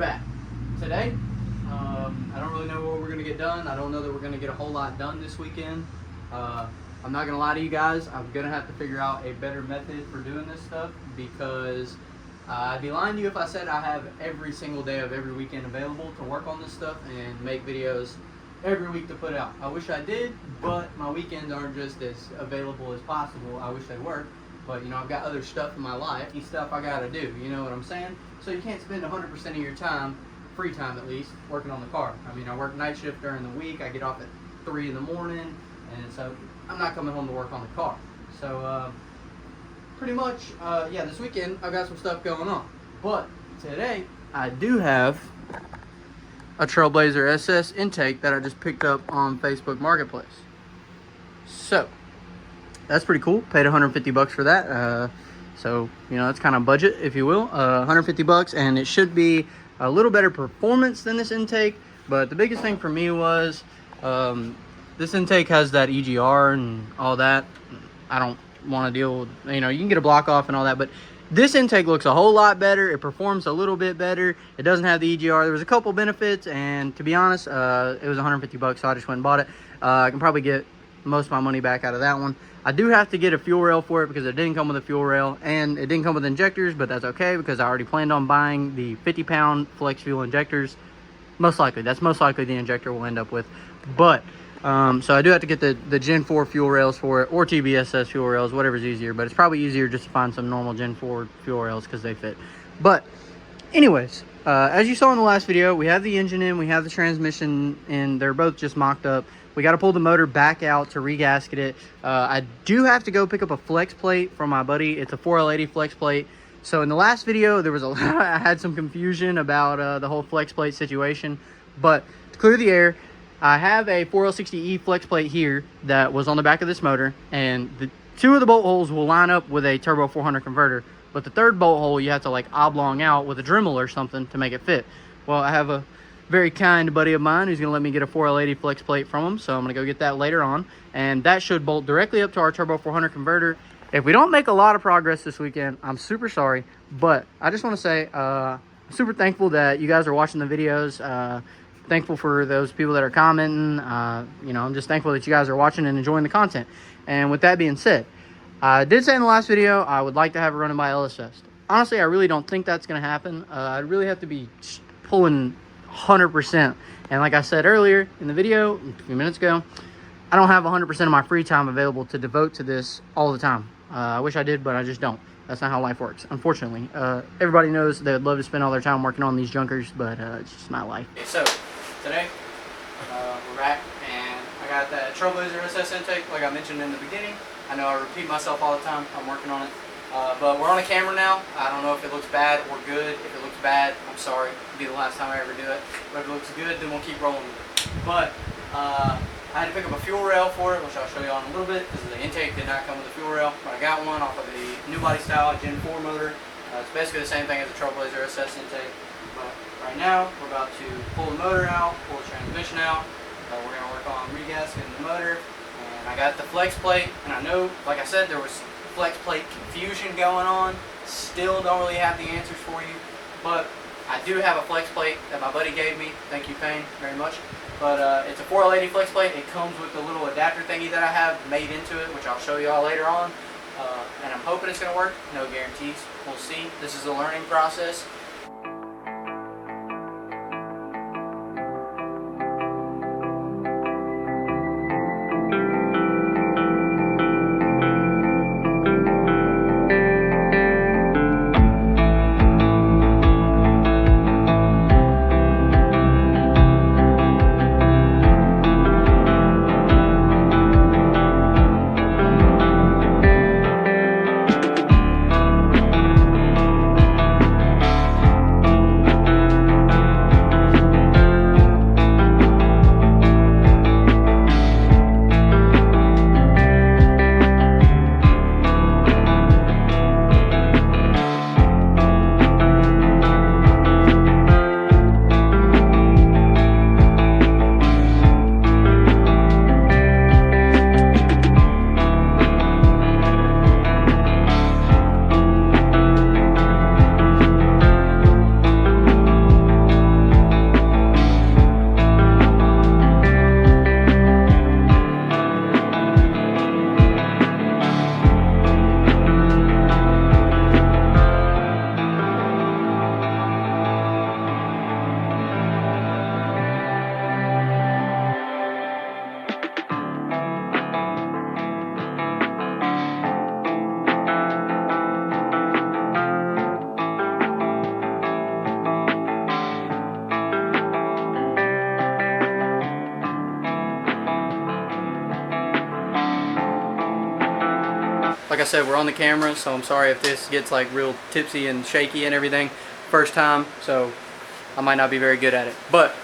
back. Today, I don't really know what we're going to get done. I don't know that we're going to get a whole lot done this weekend. I'm not going to lie to you guys. I'm going to have to figure out a better method for doing this stuff because I'd be lying to you if I said I have every single day of every weekend available to work on this stuff and make videos every week to put out. I wish I did, but my weekends aren't just as available as possible. I wish they were. But, you know, I've got other stuff in my life, stuff I gotta do, you know what I'm saying? So you can't spend 100% of your time, free time at least, working on the car. I mean, I work night shift during the week, I get off at 3 in the morning, and so I'm not coming home to work on the car. So, pretty much, yeah, this weekend I've got some stuff going on. But today, I do have a Trailblazer SS intake that I just picked up on Facebook Marketplace. So, that's pretty cool. Paid 150 bucks for that. So, you know, that's kind of budget, if you will. 150 bucks, and it should be a little better performance than this intake. But the biggest thing for me was this intake has that EGR and all that. I don't want to deal with, you know, you can get a block off and all that, but this intake looks a whole lot better. It performs a little bit better. It doesn't have the EGR. There was a couple benefits, and to be honest, it was 150 bucks, so I just went and bought it. I can probably get most of my money back out of that one. I do have to get a fuel rail for it because it didn't come with a fuel rail, and it didn't come with injectors, but that's okay because I already planned on buying the 50-pound flex fuel injectors. Most likely. That's most likely the injector we'll end up with. But, so I do have to get the Gen 4 fuel rails for it, or TBSS fuel rails, whatever's easier. But it's probably easier just to find some normal Gen 4 fuel rails because they fit. But, anyways, as you saw in the last video, we have the engine in, we have the transmission in. They're both just mocked up. We got to pull the motor back out to regasket it. I do have to go pick up a flex plate from my buddy. It's a 4L80 flex plate. So in the last video, there was I had some confusion about the whole flex plate situation. But to clear the air, I have a 4L60E flex plate here that was on the back of this motor. And the two of the bolt holes will line up with a turbo 400 converter. But the third bolt hole, you have to like oblong out with a Dremel or something to make it fit. Well, I have a very kind buddy of mine who's going to let me get a 4L80 flex plate from him, so I'm going to go get that later on, and that should bolt directly up to our turbo 400 converter. If we don't make a lot of progress this weekend, I'm super sorry, but I just want to say I'm super thankful that you guys are watching the videos. Thankful for those people that are commenting. You know, I'm just thankful that you guys are watching and enjoying the content. And with that being said, I did say in the last video I would like to have it running by LSS. Honestly, I really don't think that's going to happen. I'd really have to be pulling 100%. And like I said earlier in the video a few minutes ago, I don't have 100% of my free time available to devote to this all the time. I wish I did, but I just don't. That's not how life works, unfortunately. Everybody knows they would love to spend all their time working on these junkers, but it's just not life. Okay, so today we're back, and I got that Trailblazer SS intake like I mentioned in the beginning. I know I repeat myself all the time. I'm working on it. But we're on a camera now. I don't know if it looks bad or good. If it looks bad, I'm sorry. It'll be the last time I ever do it. But if it looks good, then we'll keep rolling with it. But I had to pick up a fuel rail for it, which I'll show you on in a little bit, because the intake did not come with a fuel rail. But I got one off of the new body style Gen 4 motor. It's basically the same thing as a Trailblazer SS intake. But right now, we're about to pull the motor out, pull the transmission out. We're going to work on regasketing the motor. And I got the flex plate, and I know, like I said, there was flex plate confusion going on. Still don't really have the answers for you, but I do have a flex plate that my buddy gave me. Thank you, Payne, very much. But it's a 4L80 flex plate. It comes with the little adapter thingy that I have made into it, which I'll show you all later on. And I'm hoping it's going to work. No guarantees. We'll see. This is a learning process. like I said, we're on the camera, so I'm sorry if this gets like real tipsy and shaky and everything. First time, so I might not be very good at it. But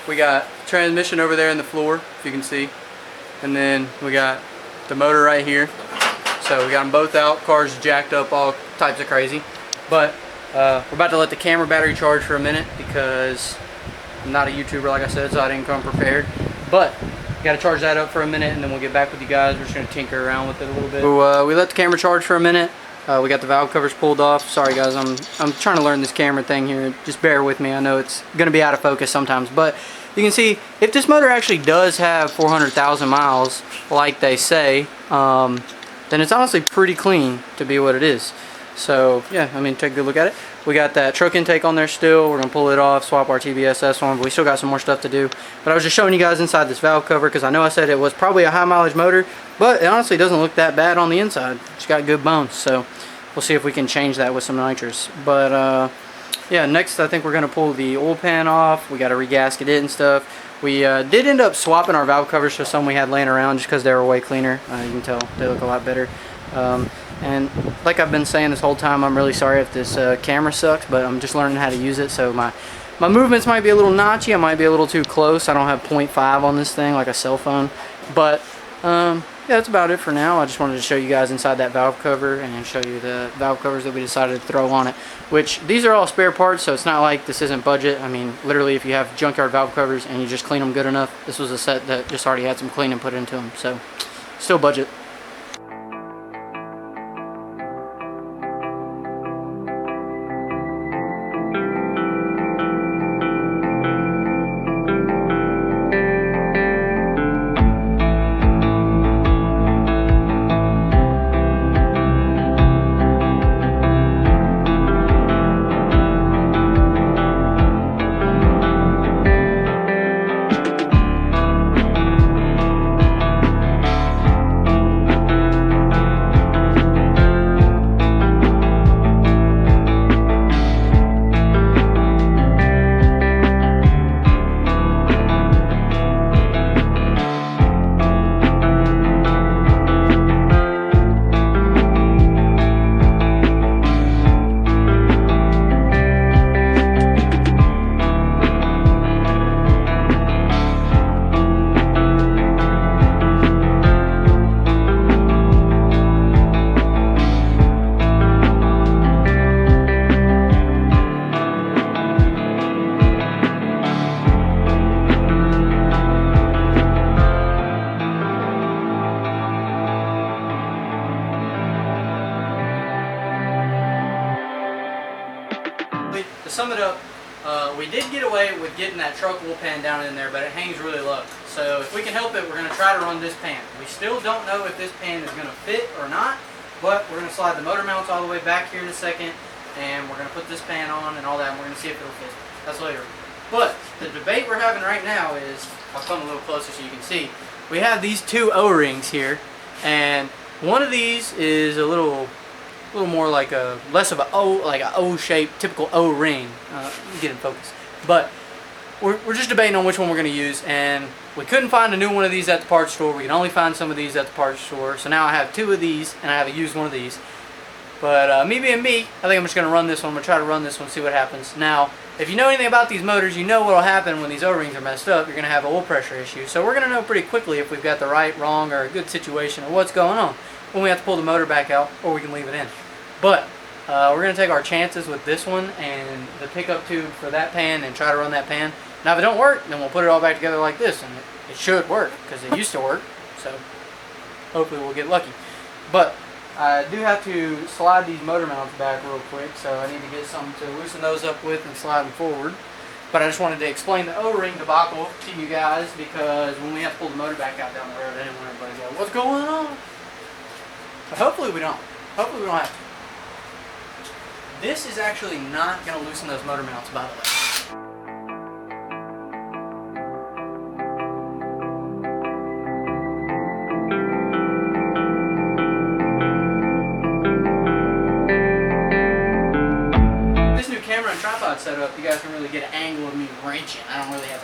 we got transmission over there in the floor, if you can see. And then we got the motor right here. So we got them both out, cars jacked up, all types of crazy. But we're about to let the camera battery charge for a minute because I'm not a YouTuber, like I said, so I didn't come prepared. But got to charge that up for a minute, and then we'll get back with you guys. We're just going to tinker around with it a little bit. So, we let the camera charge for a minute. We got the valve covers pulled off. Sorry guys, I'm trying to learn this camera thing here. Just bear with me. I know it's going to be out of focus sometimes, but you can see if this motor actually does have 400,000 miles, like they say, then it's honestly pretty clean to be what it is. So yeah, I mean, take a good look at it. We got that truck intake on there still. We're going to pull it off, swap our TBSS on, but we still got some more stuff to do. But I was just showing you guys inside this valve cover because I know I said it was probably a high mileage motor, but it honestly doesn't look that bad on the inside. It's got good bones, so we'll see if we can change that with some nitrous. But yeah, next I think we're going to pull the oil pan off. We got to regasket it and stuff. We did end up swapping our valve covers to some we had laying around just because they were way cleaner. You can tell they look a lot better. And like I've been saying this whole time, I'm really sorry if this camera sucks, but I'm just learning how to use it. So my movements might be a little notchy. I might be a little too close. I don't have 0.5 on this thing like a cell phone. But yeah, that's about it for now. I just wanted to show you guys inside that valve cover and show you the valve covers that we decided to throw on it. Which these are all spare parts, so it's not like this isn't budget. I mean, literally, if you have junkyard valve covers and you just clean them good enough, this was a set that just already had some cleaning put into them. So still budget. To sum it up, we did get away with getting that truck oil pan down in there, but it hangs really low. So if we can help it, we're going to try to run this pan. We still don't know if this pan is going to fit or not, but we're going to slide the motor mounts all the way back here in a second, and we're going to put this pan on and all that, and we're going to see if it'll fit. That's later. But the debate we're having right now is, I'll come a little closer so you can see. We have these two O-rings here, and one of these is a little more like less of a O, like a O-shaped, typical O-ring. Get in focus. But we're just debating on which one we're going to use, and we couldn't find a new one of these at the parts store. We can only find some of these at the parts store. So now I have two of these, and I have a used one of these. But me being me, I think I'm just going to run this one. I'm going to try to run this one, see what happens. Now, if you know anything about these motors, you know what will happen when these O-rings are messed up. You're going to have oil pressure issues. So we're going to know pretty quickly if we've got the right, wrong, or a good situation, or what's going on when we have to pull the motor back out, or we can leave it in. But we're going to take our chances with this one and the pickup tube for that pan and try to run that pan. Now if it don't work, then we'll put it all back together like this, and it should work because it used to work. So hopefully we'll get lucky. But I do have to slide these motor mounts back real quick, so I need to get something to loosen those up with and slide them forward. But I just wanted to explain the O-ring debacle to you guys, because when we have to pull the motor back out down the road, I didn't want everybody to go, what's going on? But hopefully we don't. Hopefully we don't have to. This is actually not going to loosen those motor mounts, by the way. This new camera and tripod setup, you guys can really get an angle of me wrenching. I don't have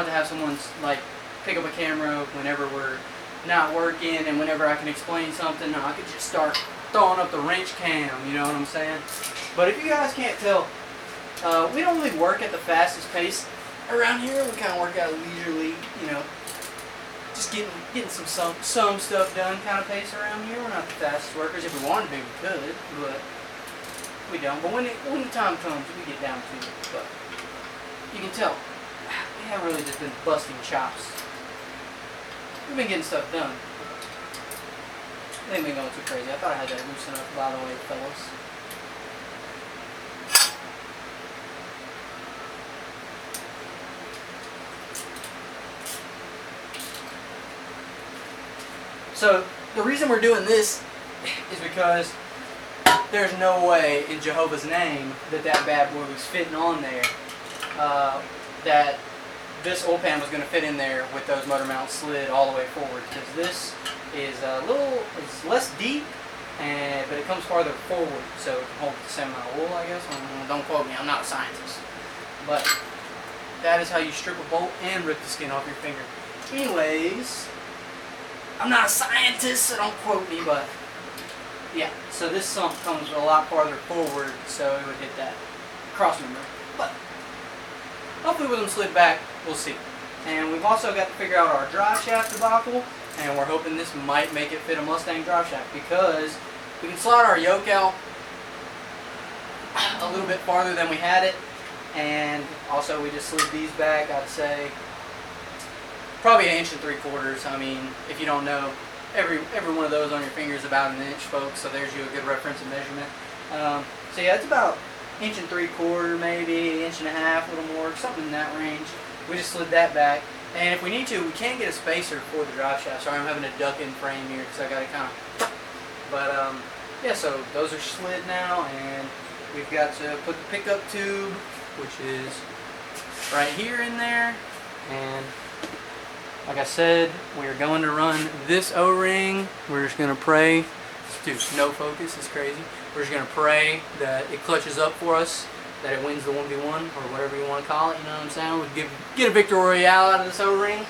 to have someone like pick up a camera whenever we're not working, and whenever I can explain something, I could just start throwing up the wrench cam, you know what I'm saying? But if you guys can't tell, we don't really work at the fastest pace around here. We kind of work at a leisurely, you know, just getting some stuff done kind of pace around here. We're not the fastest workers. If we wanted to be, we could, but we don't. But when the time comes, we get down to it. But you can tell, we haven't really just been busting chops. We've been getting stuff done. They ain't been going too crazy. I thought I had that loosen up, by the way, fellas. So the reason we're doing this is because there's no way in Jehovah's name that bad boy was fitting on there, that this oil pan was going to fit in there with those motor mounts slid all the way forward, because this is it's less deep, but it comes farther forward, so it can hold the same amount of oil, I guess. Don't quote me, I'm not a scientist. But that is how you strip a bolt and rip the skin off your finger. Anyways, I'm not a scientist, so don't quote me, but yeah, so this sump comes a lot farther forward, so it would hit that cross member. But hopefully with them slid back, we'll see. And we've also got to figure out our drive shaft debacle, and we're hoping this might make it fit a Mustang drive shaft, because we can slide our yoke out a little bit farther than we had it, and also we just slid these back, I'd say probably 1 3/4 inches. I mean, if you don't know, every one of those on your finger is about 1 inch, folks, so there's you a good reference and measurement. So yeah, it's about 1 3/4 inches, maybe 1.5 inches, a little more, something in that range. We just slid that back, and if we need to, we can get a spacer for the drive shaft. Sorry, I'm having a duck-in frame here because I got it kind of. But yeah, so those are slid now, and we've got to put the pickup tube, which is right here in there, and like I said, we are going to run this O-ring. We're just going to pray. Dude, no focus, it's crazy. We're just going to pray that it clutches up for us, that it wins the 1v1, or whatever you want to call it, you know what I'm saying? We'll get a victory royale out of this O-ring.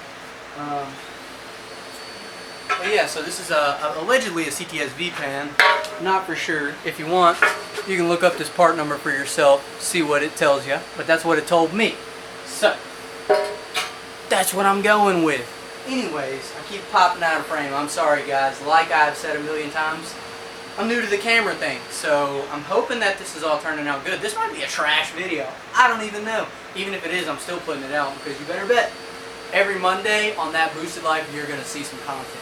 But yeah, so this is allegedly a CTSV pan. Not for sure. If you want, you can look up this part number for yourself, see what it tells you. But that's what it told me. So that's what I'm going with. Anyways, I keep popping out of frame. I'm sorry, guys. Like I've said a million times, I'm new to the camera thing, so I'm hoping that this is all turning out good. This might be a trash video. I don't even know. Even if it is, I'm still putting it out, because you better bet every Monday on that Boosted Life, you're going to see some content.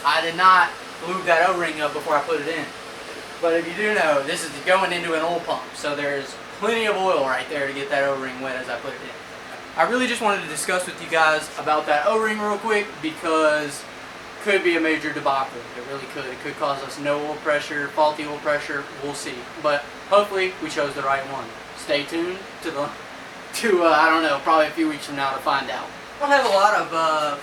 I did not lube that O-ring up before I put it in. But if you do know, this is going into an oil pump, so there's plenty of oil right there to get that O-ring wet as I put it in. I really just wanted to discuss with you guys about that O-ring real quick, because it could be a major debacle. It really could. It could cause us no oil pressure, faulty oil pressure. We'll see. But hopefully we chose the right one. Stay tuned to I don't know, probably a few weeks from now to find out. I don't have a lot of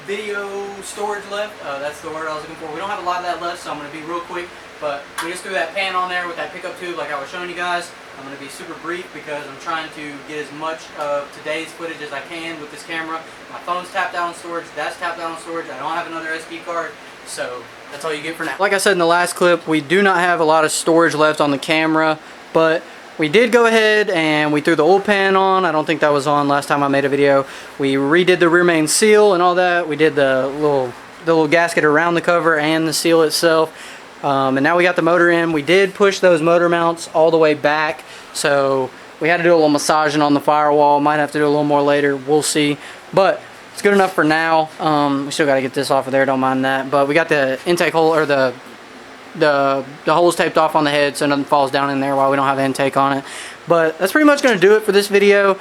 video storage left. That's the word I was looking for. We don't have a lot of that left, so I'm going to be real quick. But we just threw that pan on there with that pickup tube like I was showing you guys. I'm going to be super brief because I'm trying to get as much of today's footage as I can with this camera. My phone's tapped out on storage. That's tapped out on storage. I don't have another SD card. So that's all you get for now. Like I said in the last clip, we do not have a lot of storage left on the camera, but we did go ahead and we threw the oil pan on. I don't think that was on last time I made a video. We redid the rear main seal and all that. We did the little gasket around the cover and the seal itself. And now we got the motor in. We did push those motor mounts all the way back, so we had to do a little massaging on the firewall. Might have to do a little more later. We'll see. But it's good enough for now. We still got to get this off of there. Don't mind that. But we got the intake hole, or the holes taped off on the head so nothing falls down in there while we don't have intake on it. But that's pretty much going to do it for this video.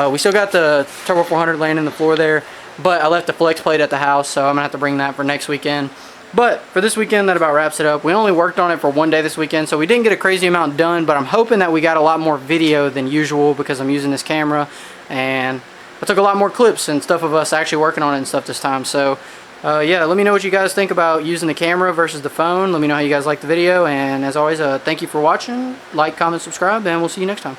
We still got the Turbo 400 laying in the floor there, but I left the flex plate at the house, so I'm going to have to bring that for next weekend. But for this weekend, that about wraps it up. We only worked on it for one day this weekend, so we didn't get a crazy amount done, but I'm hoping that we got a lot more video than usual because I'm using this camera. And I took a lot more clips and stuff of us actually working on it and stuff this time. So yeah, let me know what you guys think about using the camera versus the phone. Let me know how you guys like the video, and as always, thank you for watching. Like, comment, subscribe, and we'll see you next time.